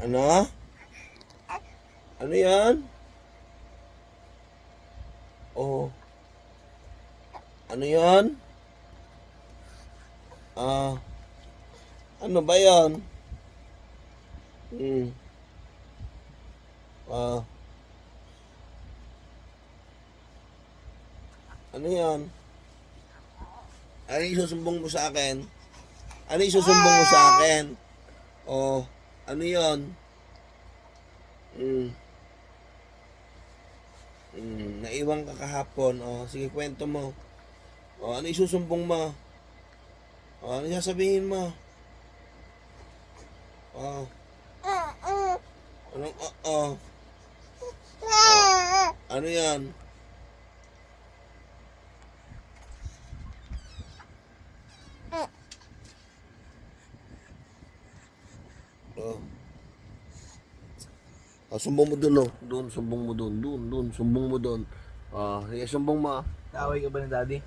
Ano? Ano yan? Oh, ano yan? Ah, ano ba yan? Hmm. Ah, ano yan? Ano yung susumbong mo sa akin? Ano yung susumbong mo sa akin? Oh, ano yan? Hmm. Naiwan ka kahapon. Oh, sige, kwento mo. Oh, ano yung susumbong mo? Oh, ano yung sasabihin mo? Oh, anong, ano yan? Oh, sumbong mo dun, oh. Dun, sumbong mo dun. Dun, sumbong mo dun. Sige, sumbong mo. Kaaway ka ba ng daddy?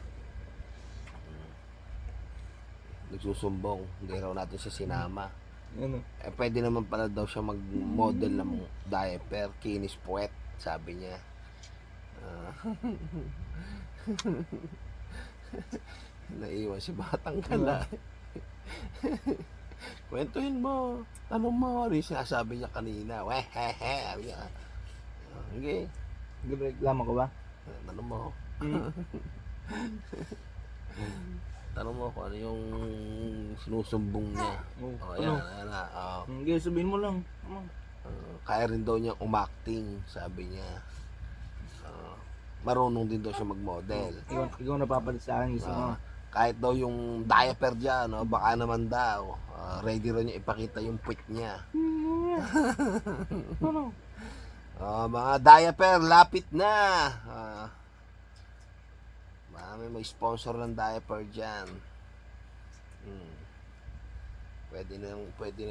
Nagsusumbong. Hindi raw natin siya sinama. Ano? Pwede naman pala daw siya mag-model ng diaper. Kinis puwet, sabi niya. Ah, naiwan si Batang Kala. Kwentuhin mo. Tanong mo. Ano yung sinasabi niya kanina? Wehehe. Sabi niya. Okay. Nagreklamo ka ba? Tanong mo. Hmm. Tanong mo kung ano yung sinusumbong niya. Oh, Yan. ano? Yan na. Sige, sabihin mo lang. Ano? Kaya rin daw niya umacting, sabi niya. Marunong din daw siya mag-model. Ikaw napapalit sa akin, gusto mo. Kahit daw yung diaper dyan, baka naman daw, ready rin niya ipakita yung puwit niya. Ano? Mga diaper, lapit na. May sponsor ng diaper dyan. Pwede na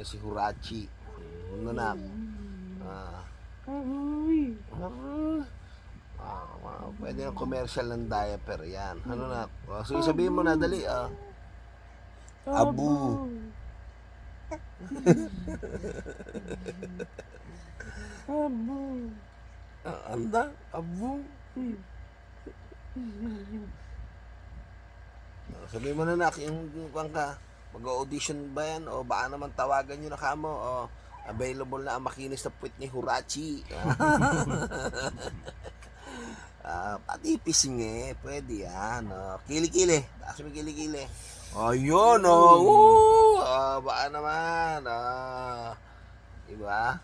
si Hurachi. Ano na? Pwede na commercial ng diaper yan. Ano na? Sige, sabihin mo na, dali. Abu. Abu. Anda? Abu. Sabihin mo na, nak, yung kung ka, mag-audition ba yan? O baka naman tawagan nyo na kamo. Available na ang makinis na puwit ni Hurachi. Pati pisngi, pwede yan. Kili-kili. Taas mo kili-kili. Ayun, baka naman. Diba?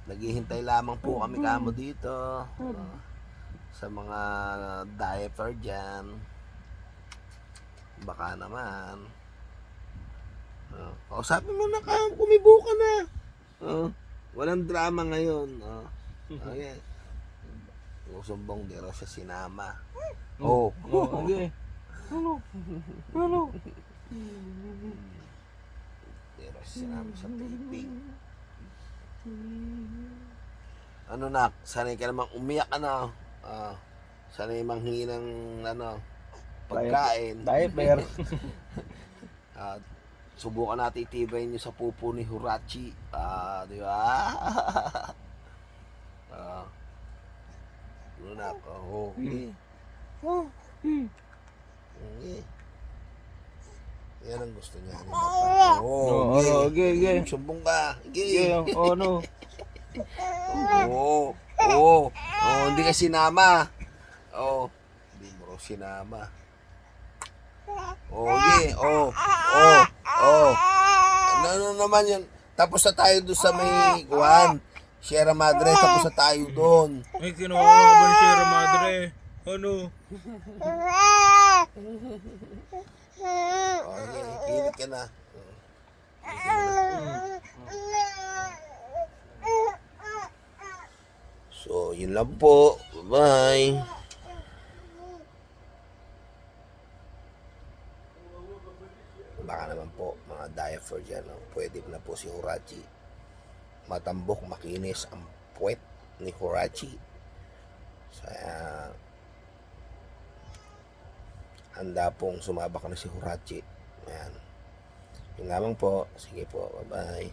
Naghihintay lamang po kami kamo dito. Sa mga diaper dyan. Baka naman. Sabi mo na ka, kumibo ka na. Walang drama ngayon. Okay. Susumbong, di raw siya sinama. Okay. Ano? Ano? Di raw siya sinama sa taping. Ano nak, sanay ka namang umiyak sanay manghingi ng pagkain. Diaper. Subukan natin itibay niyo sa pupo ni Hurachi. Di ba? Lunak. Okay. Okay. Yan ang gusto niya. Okay. Sumbong ka. Okay, ano? Hindi ka sinama. Hindi mo raw sinama. Ano naman yan? Tapos na tayo doon sa may kuwan. Sierra Madre, tapos na tayo doon. Ay, kinuha ka ba ni Sierra Madre? Ano? Kilit ka na. So, yun lang po. Bye. Baka naman po, mga diaper dyan, pwede na po si Hurachi. Matambok, makinis ang puwet ni Hurachi. Kaya, handa pong sumabak na si Hurachi. Ayan. Yun lamang po. Sige po. Bye-bye.